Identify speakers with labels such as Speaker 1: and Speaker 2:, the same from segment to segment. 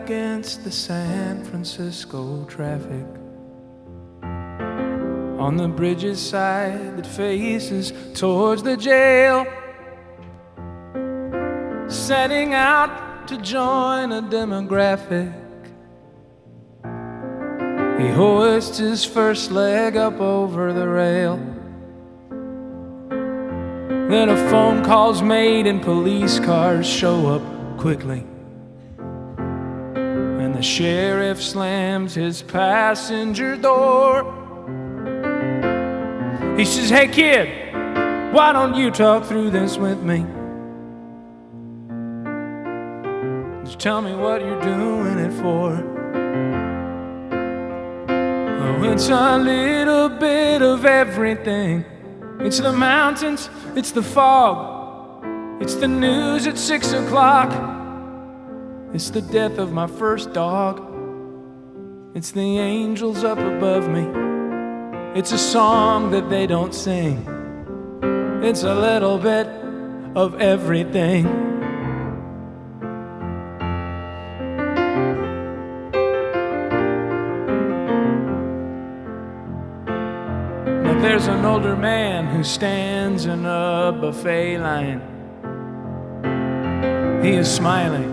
Speaker 1: against the San Francisco traffic on the bridge's side that faces towards the jail, setting out to join a demographic. He hoists his first leg up over the rail. Then a phone call's made and police cars show up quickly, and the sheriff slams his passenger door. He says, "Hey kid, why don't you talk through this with me? Just tell me what you're doing it for." Oh, it's a little bit of everything. It's the mountains, it's the fog, it's the news at 6 o'clock, it's the death of my first dog, it's the angels up above me, it's a song that they don't sing, it's a little bit of everything. There's an older man who stands in a buffet line. He is smiling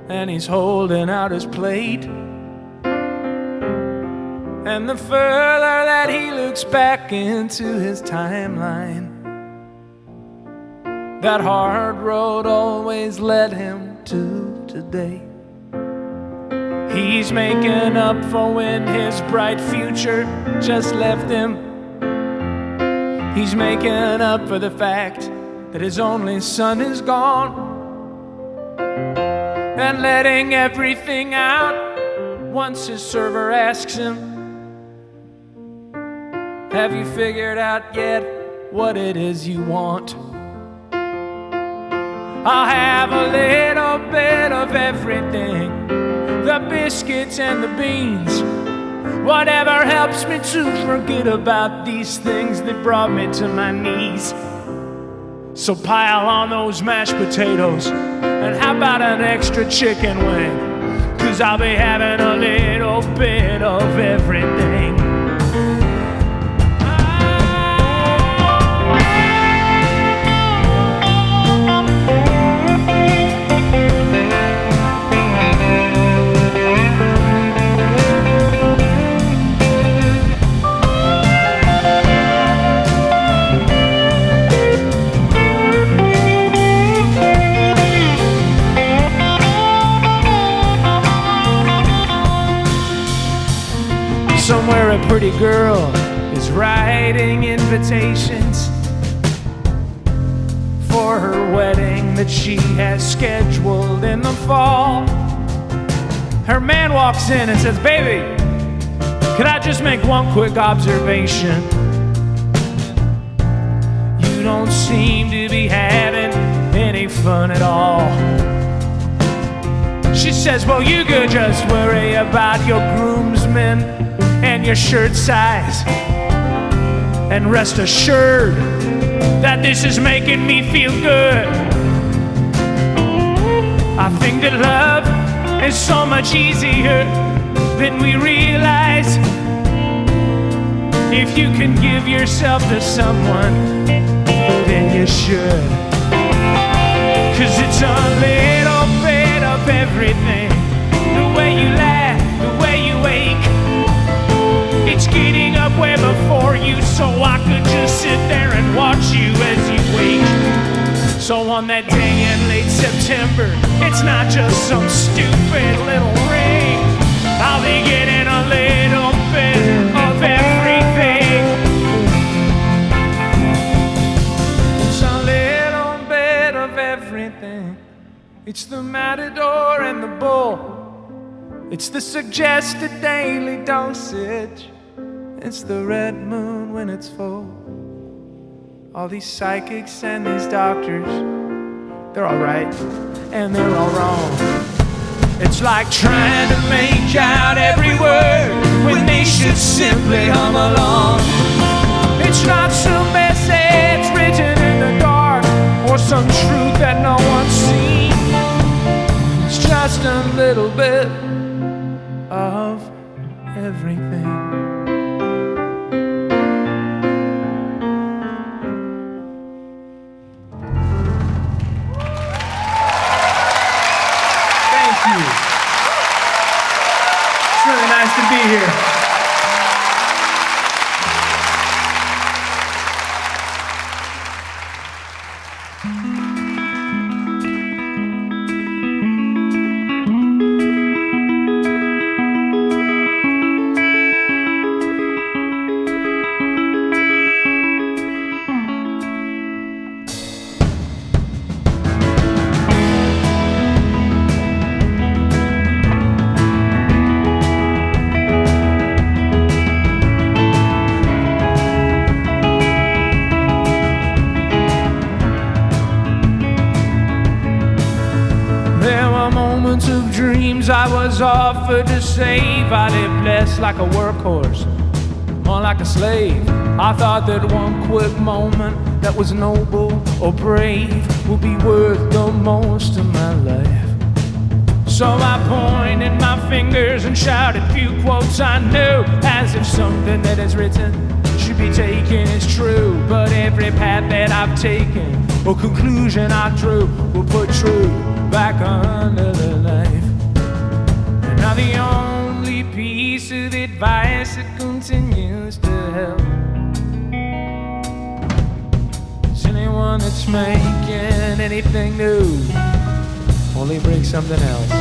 Speaker 1: and he's holding out his plate. And the further that he looks back into his timeline, that hard road always led him to today. He's making up for when his bright future just left him. He's making up for the fact that his only son is gone, and letting everything out once his server asks him, "Have you figured out yet what it is you want?" I'll have a little bit of everything, the biscuits and the beans, whatever helps me to forget about these things that brought me to my knees. So pile on those mashed potatoes, and how about an extra chicken wing? 'Cause I'll be having a little bit of everything. Somewhere a pretty girl is writing invitations for her wedding that she has scheduled in the fall. Her man walks in and says, "Baby, could I just make one quick observation? You don't seem to be having any fun at all." She says, "Well, you could just worry about your groomsmen and your shirt size, and rest assured that this is making me feel good. I think that love is so much easier than we realize if you can give yourself to someone, then you should. 'Cause it's a little bit of everything, the way you laugh, the way you wake. It's getting up way before you so I could just sit there and watch you as you wake. So on that day in late September, it's not just some stupid little ring. I'll be getting a little bit of everything. It's a little bit of everything. It's the matador and the bull. It's the suggested daily dosage. It's the red moon when it's full. All these psychics and these doctors, they're all right and they're all wrong. It's like trying to make out every word when they should simply hum along. It's not some message written in the dark or some truth that no one's seen. It's just a little bit everything. Thank you. It's really nice to be here. Of dreams I was offered to save. I lived less like a workhorse, more like a slave. I thought that one quick moment that was noble or brave would be worth the most of my life. So I pointed my fingers and shouted few quotes I knew, as if something that is written should be taken as true. But every path that I've taken or conclusion I drew will put truth back under the knife. And now the only piece of advice that continues to help is anyone that's making anything new only break something else.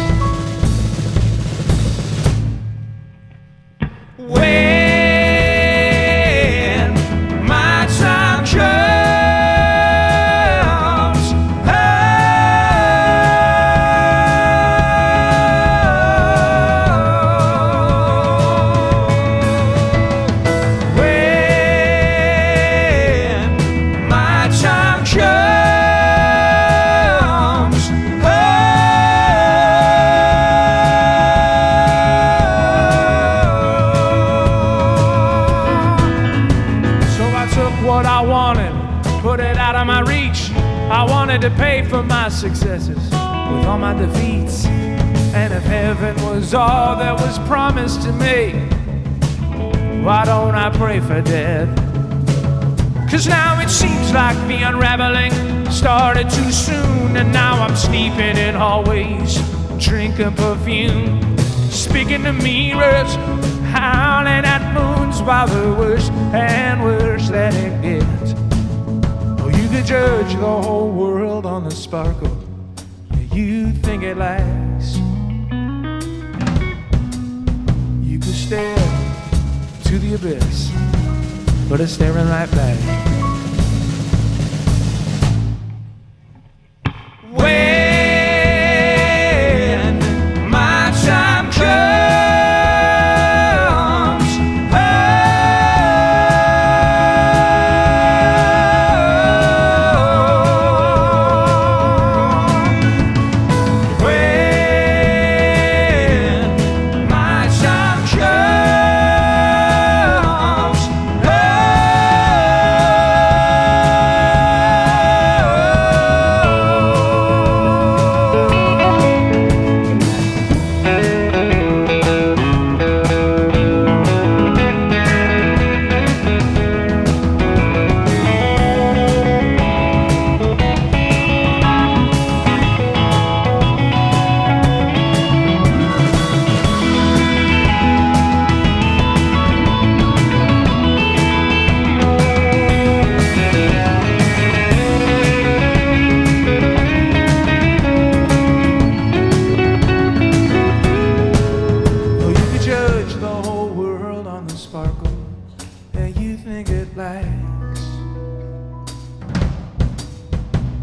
Speaker 1: When my time comes, what I wanted, put it out of my reach. I wanted to pay for my successes with all my defeats. And if heaven was all that was promised to me, why don't I pray for death? 'Cause now it seems like the unraveling started too soon, and now I'm sleeping in hallways, drinking perfume, speaking to mirrors, howling at moons, while the worse and worse that it gets. Oh, you could judge the whole world on the sparkle that you think it lasts. You could stare to the abyss, but it's staring right back. When my time comes,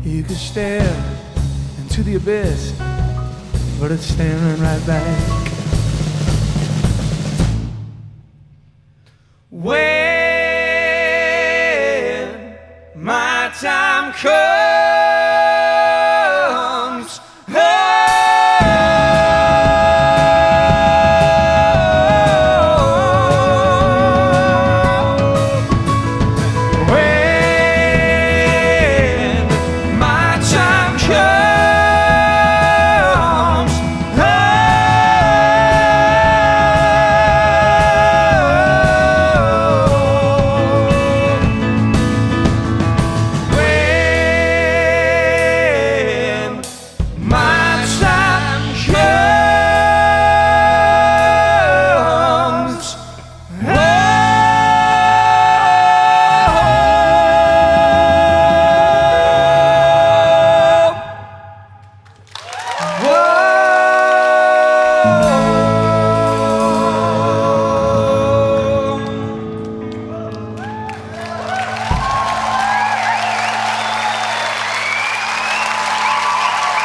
Speaker 1: you could stare into the abyss, but it's staring right back. When my time comes,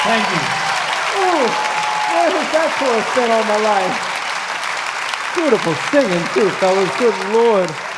Speaker 1: Thank you.
Speaker 2: Ooh, where has that chorus been all my life? Beautiful singing too, fellas. Good Lord.